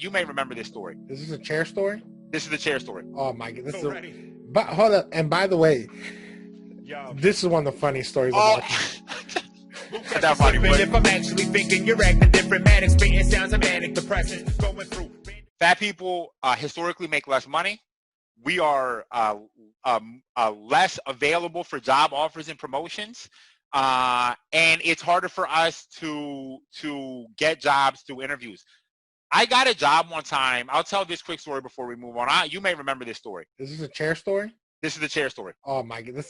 You may remember this story. Is this a chair story? This is the chair story. Oh my god, but hold up, and by the way, this is one of the funniest stories about you. That's funny, but if I'm actually thinking you're acting different, manic, spitting sounds of manic depressant, going through. Fat people historically make less money. We are less available for job offers and promotions, and it's harder for us to get jobs through interviews. I got a job one time. I'll tell this quick story before we move on. You may remember this story. Is this a chair story? This is the chair story. Oh my god,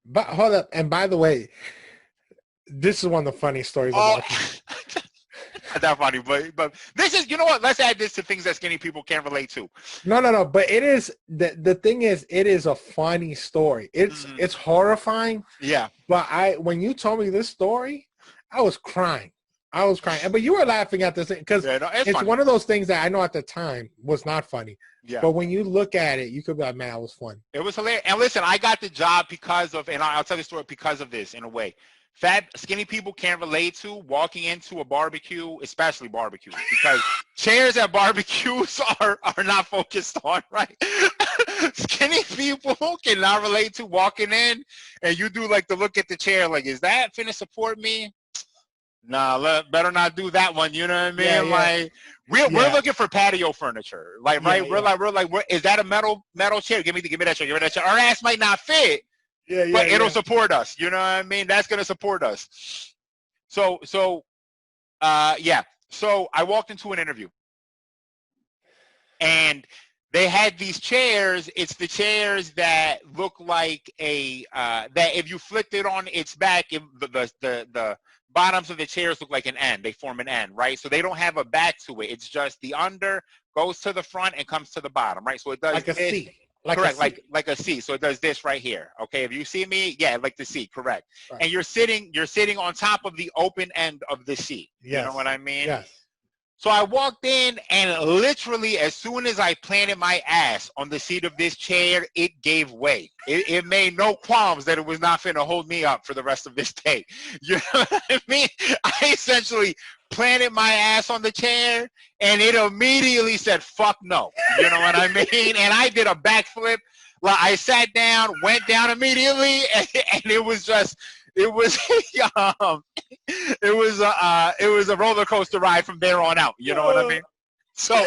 but hold up, and by the way, this is one of the funniest stories about you. That's funny, but this is, you know what? Let's add this to things that skinny people can't relate to. No, but it is the thing is, it is a funny story. It's horrifying. Yeah. But when you told me this story, I was crying. But you were laughing at this because it's one of those things that I know at the time was not funny. Yeah. But when you look at it, you could be like, man, it was fun. It was hilarious. And listen, I got the job because of, and I'll tell the story because of this in a way. Fat, skinny people can't relate to walking into a barbecue, especially barbecues, because chairs at barbecues are not focused on, right? Skinny people cannot relate to walking in and you do like the look at the chair, like, is that finna support me? Nah, better not do that one. You know what I mean? Yeah, like we're looking for patio furniture, like right? Yeah. We're like, is that a metal chair? Give me that chair. Our ass might not fit. But it'll support us. You know what I mean? That's going to support us. So I walked into an interview. And they had these chairs. It's the chairs that look like that if you flipped it on its back, the bottoms of the chairs look like an N. They form an N, right? So they don't have a back to it. It's just the under goes to the front and comes to the bottom, right? So it does like a C. Correct, like a C. So it does this right here. Okay, if you see me, yeah, like the C, correct. Right. And you're sitting on top of the open end of the C. Yes. You know what I mean? Yes. So I walked in, and literally as soon as I planted my ass on the seat of this chair, it gave way. It made no qualms that it was not finna hold me up for the rest of this day. You know what I mean? I essentially planted my ass on the chair, and it immediately said, fuck no. You know what I mean? And I did a backflip. Like, I sat down, went down immediately, and it was just, it was a roller coaster ride from there on out. You know what I mean? So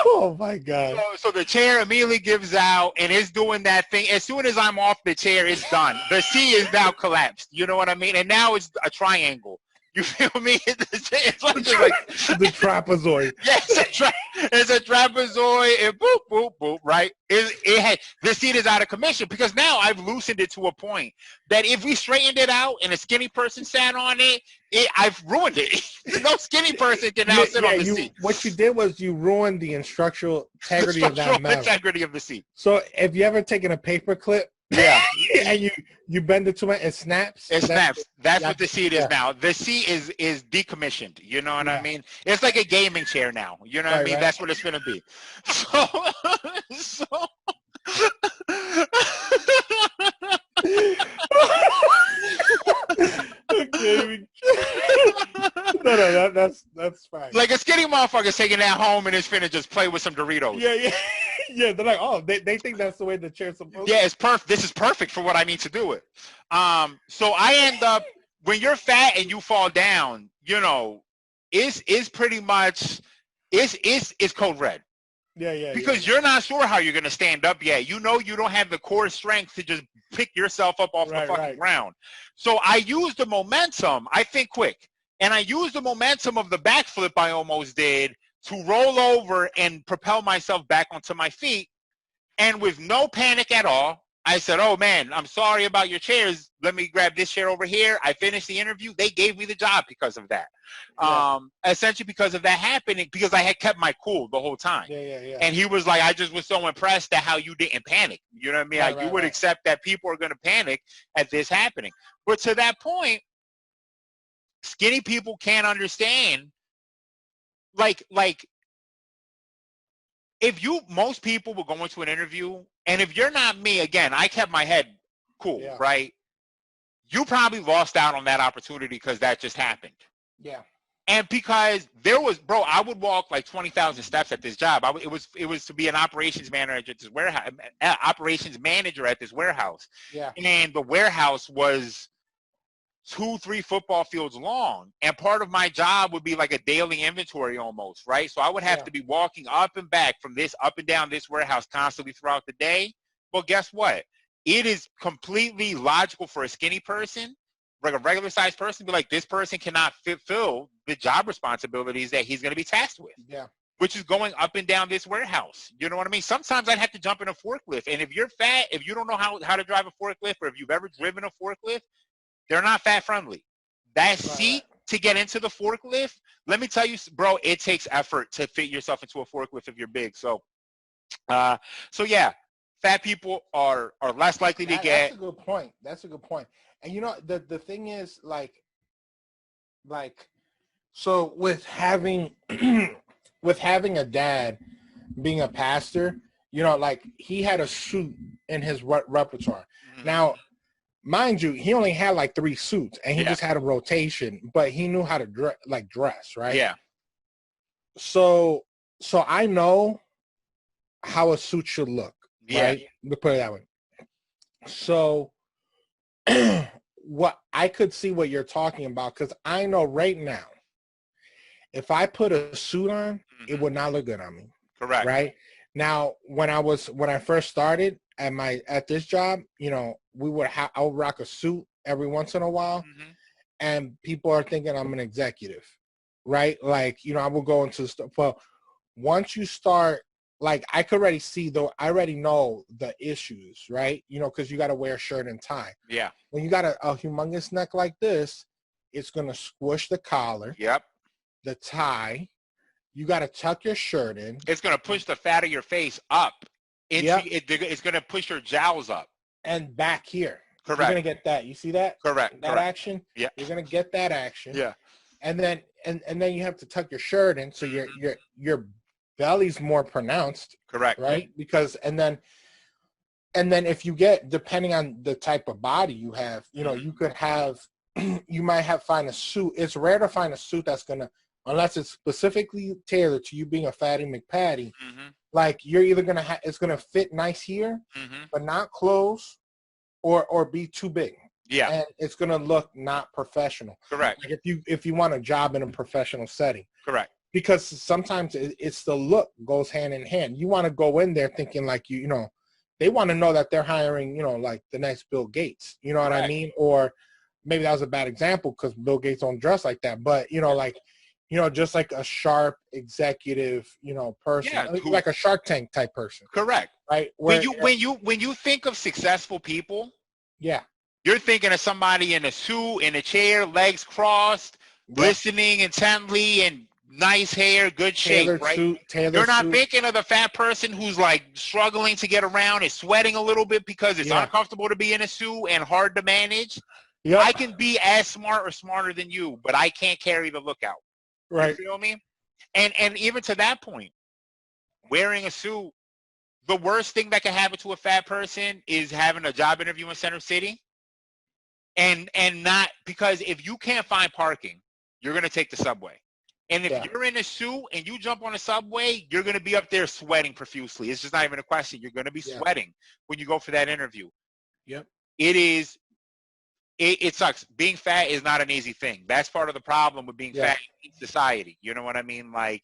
oh my God. So the chair immediately gives out and it's doing that thing. As soon as I'm off the chair, it's done. The C is now collapsed. You know what I mean? And now it's a triangle. You feel me? It's like the trapezoid. Yes, it's a trapezoid. And boop, boop, boop. Right? The seat is out of commission because now I've loosened it to a point that if we straightened it out and a skinny person sat on it, I've ruined it. No skinny person can now sit on the seat. What you did was you ruined the structural integrity of that metal. Integrity of the seat. So if you ever taken a paper clip, and you bend it to it, it snaps. It snaps. That's what the seat is now. The seat is decommissioned. You know what I mean? It's like a gaming chair now. You know what I mean? Right. That's what it's gonna be. So no, that's fine. Like a skinny motherfucker's taking that home and is finna just play with some Doritos. Yeah, they're like, oh, they think that's the way the chair's supposed to. Yeah, it's perfect. This is perfect for what I need to do it. So I end up, when you're fat and you fall down, you know, it's pretty much, it's code red. Yeah. Because you're not sure how you're going to stand up yet. You know you don't have the core strength to just pick yourself up off the fucking ground. So I used the momentum, I think quick, and I used the momentum of the backflip I almost did to roll over and propel myself back onto my feet. And with no panic at all, I said, oh, man, I'm sorry about your chairs. Let me grab this chair over here. I finished the interview. They gave me the job because of that. Yeah. Essentially because of that happening, because I had kept my cool the whole time. Yeah. And he was like, I just was so impressed at how you didn't panic. You know what I mean? You would accept that people are going to panic at this happening. But to that point, skinny people can't understand. Like most people will go into an interview, and if you're not me, again, I kept my head cool, right? You probably lost out on that opportunity because that just happened. Yeah. And because there was, bro, I would walk like 20,000 steps at this job. It was to be an operations manager at this warehouse, operations manager at this warehouse. Yeah. And the warehouse was 2-3 football fields long. And part of my job would be like a daily inventory almost, right? So I would have to be walking up and back from this, up and down this warehouse constantly throughout the day. Well, guess what? It is completely logical for a skinny person, like a regular sized person, to be like, this person cannot fulfill the job responsibilities that he's going to be tasked with. Yeah. Which is going up and down this warehouse. You know what I mean? Sometimes I'd have to jump in a forklift. And if you're fat, if you don't know how to drive a forklift, or if you've ever driven a forklift, they're not fat friendly. That seat to get into the forklift, let me tell you, bro, it takes effort to fit yourself into a forklift if you're big. So yeah, fat people are less likely to get. That's a good point. That's a good point. And you know, the thing is, like, so with having with having a dad being a pastor, you know, like, he had a suit in his repertoire. Mm-hmm. Now, mind you, he only had like 3 suits, and he just had a rotation, but he knew how to dress, right? Yeah. So I know how a suit should look, right? Let's put it that way. So what I could see what you're talking about, because I know right now, if I put a suit on, it would not look good on me. Correct. Right? Now, when I first started at this job, you know, I would rock a suit every once in a while, and people are thinking I'm an executive, right? Like, you know, I will go into stuff. Well, once you start, like, I could already see, though, I already know the issues, right? You know, because you got to wear a shirt and tie. Yeah. When you got a humongous neck like this, it's going to squish the collar. Yep. The tie. You got to tuck your shirt in. It's going to push the fat of your face up. It's going to push your jowls up. And back here. Correct. You're going to get that. You see that? Correct. That action? Yeah. You're going to get that action. Yeah. And then you have to tuck your shirt in, so your belly's more pronounced. Correct. Right? Because and then if you get, depending on the type of body you have, you know, you could have you might find a suit. It's rare to find a suit that's going to, unless it's specifically tailored to you being a fatty McPatty, like, you're either going to it's going to fit nice here, but not close, or be too big. Yeah. And it's going to look not professional. Correct. Like, if you want a job in a professional setting. Correct. Because sometimes it's the look goes hand in hand. You want to go in there thinking like, you know, they want to know that they're hiring, you know, like the next Bill Gates. You know what I mean? Or maybe that was a bad example because Bill Gates don't dress like that. But, you know, like, you know, just like a sharp executive, you know, person, like a Shark Tank type person. Correct. Right. When you think of successful people, you're thinking of somebody in a suit, in a chair, legs crossed, listening intently, and nice hair, good shape, right? You're not thinking of the fat person who's like struggling to get around, is sweating a little bit because it's uncomfortable to be in a suit and hard to manage. Yep. I can be as smart or smarter than you, but I can't carry the look out. Right. You feel me? And even to that point, wearing a suit, the worst thing that can happen to a fat person is having a job interview in Center City. And not, because if you can't find parking, you're going to take the subway. And if you're in a suit and you jump on a subway, you're going to be up there sweating profusely. It's just not even a question. You're going to be sweating when you go for that interview. Yep. It sucks. Being fat is not an easy thing. That's part of the problem with being fat in society. You know what I mean? Like,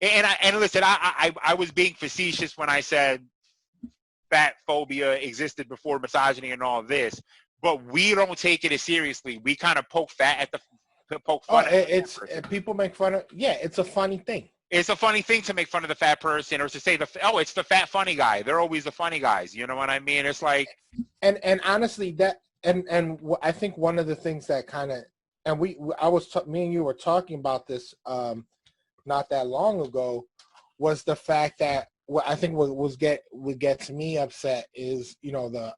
and listen, I was being facetious when I said fat phobia existed before misogyny and all this, but we don't take it as seriously. We kind of poke fun at people make fun of. Yeah, it's a funny thing. It's a funny thing to make fun of the fat person, or to say it's the fat funny guy. They're always the funny guys. You know what I mean? It's like, and honestly, that and I think one of the things that kind of, and me and you were talking about this not that long ago, was the fact that what I think would get me upset is, you know, the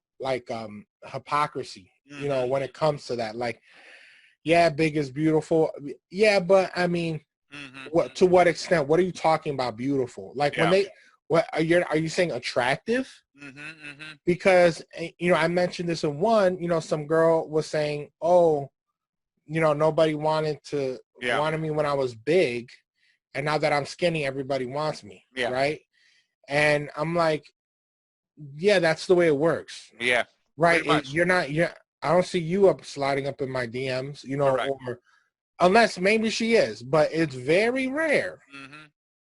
hypocrisy. You know, when it comes to that, like, yeah, big is beautiful. Yeah, but I mean, to what extent? What are you talking about beautiful? Like, when are you saying attractive? Because, you know, I mentioned this in one, you know, some girl was saying, oh, you know, nobody wanted to wanted me when I was big, and now that I'm skinny, everybody wants me, right? And I'm like, yeah, that's the way it works. Yeah. Right. I don't see you sliding up in my DMs, you know, Correct. or unless maybe she is, but it's very rare. Mm-hmm.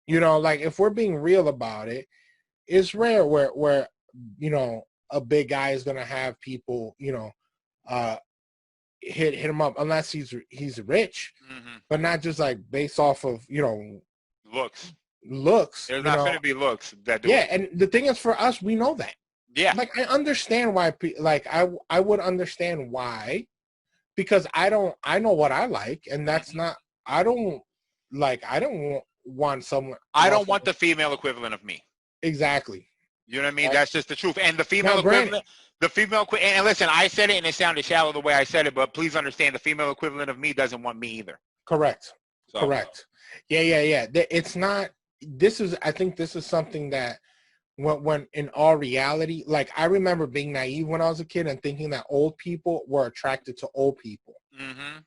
You know, like if we're being real about it, it's rare where you know, a big guy is gonna have people, you know, hit him up unless he's rich, but not just like based off of, you know, looks. There's not going to be looks that do it. And the thing is, for us, we know that. Yeah. Like I understand why, like I would understand why, because I know what I like, and that's not. I don't want someone. I don't want the female equivalent of me. Exactly. You know what I mean? Right. That's just the truth. And the female equivalent, and listen, I said it and it sounded shallow the way I said it, but please understand the female equivalent of me doesn't want me either. Correct. So. Correct. Yeah. It's not, I think this is something that when in all reality, like I remember being naive when I was a kid and thinking that old people were attracted to old people. Mm-hmm.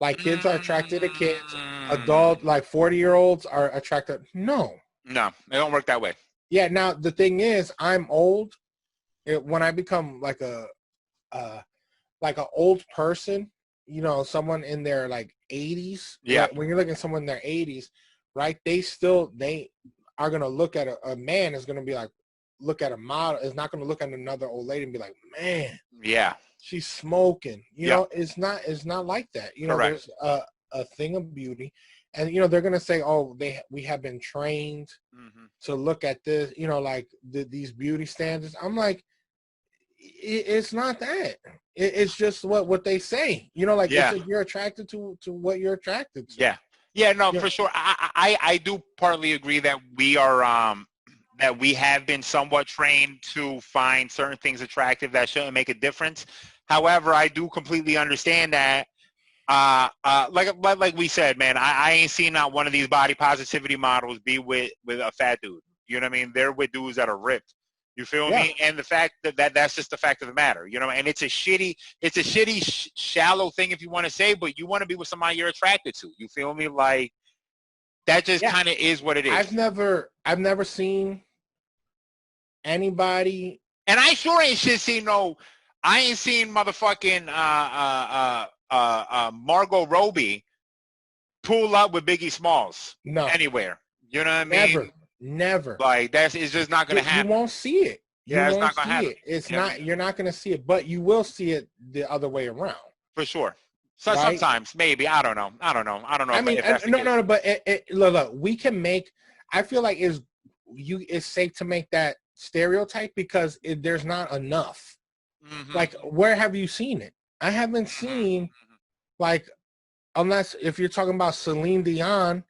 Like kids are attracted to kids, adult, like 40-year-olds are attracted. No, it don't work that way. Yeah. Now the thing is, I'm old. When I become like an old person, you know, someone in their like 80s. Yeah. Right? When you're looking at someone in their 80s, right? They are gonna look at a man is gonna be like, look at a model. Is not gonna look at another old lady and be like, man. Yeah. She's smoking. You know, it's not like that. You know, Correct. There's a thing of beauty. And, you know, they're going to say, oh, we have been trained to look at this, you know, like these beauty standards. I'm like, it's not that. It's just what they say. You know, like if you're attracted to what you're attracted to. Yeah. Yeah, no, for sure. I do partly agree that we are that we have been somewhat trained to find certain things attractive that shouldn't make a difference. However, I do completely understand that. Like we said, man, I ain't seen not one of these body positivity models be with a fat dude. You know what I mean? They're with dudes that are ripped. You feel me? And the fact that's just the fact of the matter. You know, and it's a shitty, shallow thing if you want to say, but you want to be with somebody you're attracted to. You feel me? Like that just kind of is what it is. I've never seen anybody, and I sure ain't seen I ain't seen motherfucking Margot Robbie pull up with Biggie Smalls anywhere. You know what I mean? Never. Like it's just not gonna happen. You won't see it. It's not gonna happen. It's not. You're not gonna see it, but you will see it the other way around. For sure. So sometimes, maybe. I don't know. I mean, no. But look, we can make. I feel like it's safe to make that stereotype because there's not enough. Mm-hmm. Like, where have you seen it? I haven't seen, like, unless if you're talking about Celine Dion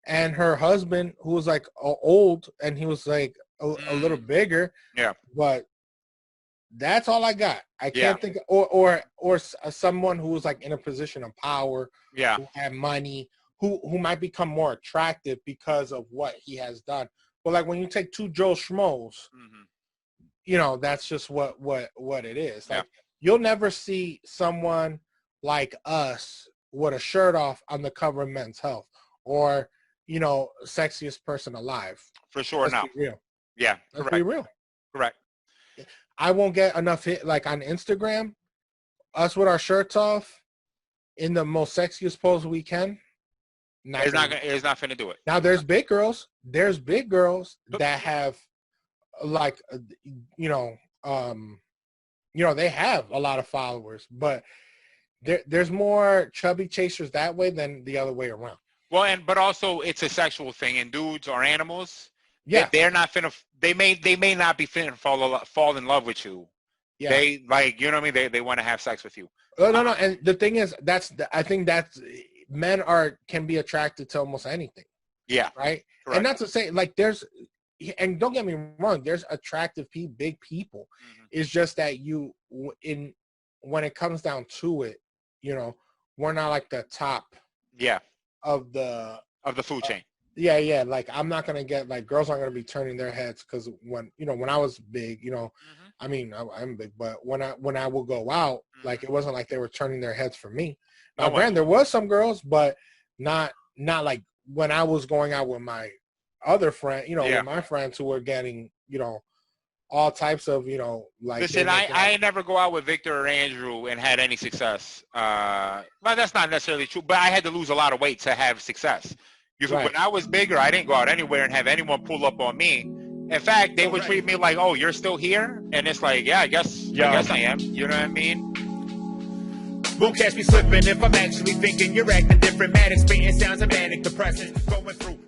and her husband, who was like old and he was like a little bigger. Yeah. But that's all I got. I can't think, or someone who was like in a position of power. Yeah. Who had money, who might become more attractive because of what he has done. But like when you take two Joe Schmoes, you know, that's just what it is. Like you'll never see someone like us with a shirt off on the cover of Men's Health or, you know, sexiest person alive. For sure. Let's be real. Yeah. Let's be real. Correct. I won't get enough hit like on Instagram, us with our shirts off in the most sexiest pose we can. It's not gonna do it. Now there's big girls. There's big girls that have like, you know, they have a lot of followers, but there's more chubby chasers that way than the other way around. Well, but also it's a sexual thing, and dudes are animals. Yeah, they're not finna. They may not be finna fall in love with you. Yeah, they like, you know what I mean. They want to have sex with you. No. And the thing is, I think that's men can be attracted to almost anything. Yeah, right. Correct. And not to say like and don't get me wrong, there's attractive big people. It's just that when it comes down to it, you know, we're not like the top. Yeah. Of the food chain. Yeah. Like I'm not gonna get like girls aren't gonna be turning their heads because when I was big, you know, I mean I'm big, but when I would go out, like it wasn't like they were turning their heads for me. Now, granted, there was some girls, but not like when I was going out with my other friend, you know, Yeah. with my friends who were getting, you know, all types of, you know, like. Listen, I never go out with Victor or Andrew and had any success. Well, that's not necessarily true, but I had to lose a lot of weight to have success. Right. When I was bigger, I didn't go out anywhere and have anyone pull up on me. In fact, they would treat me like, "Oh, you're still here," and it's like, "Yeah, I guess I am." You know what I mean? Won't catch me slipping if I'm actually thinking you're acting different. Manic, spitting sounds of manic depressant. Going through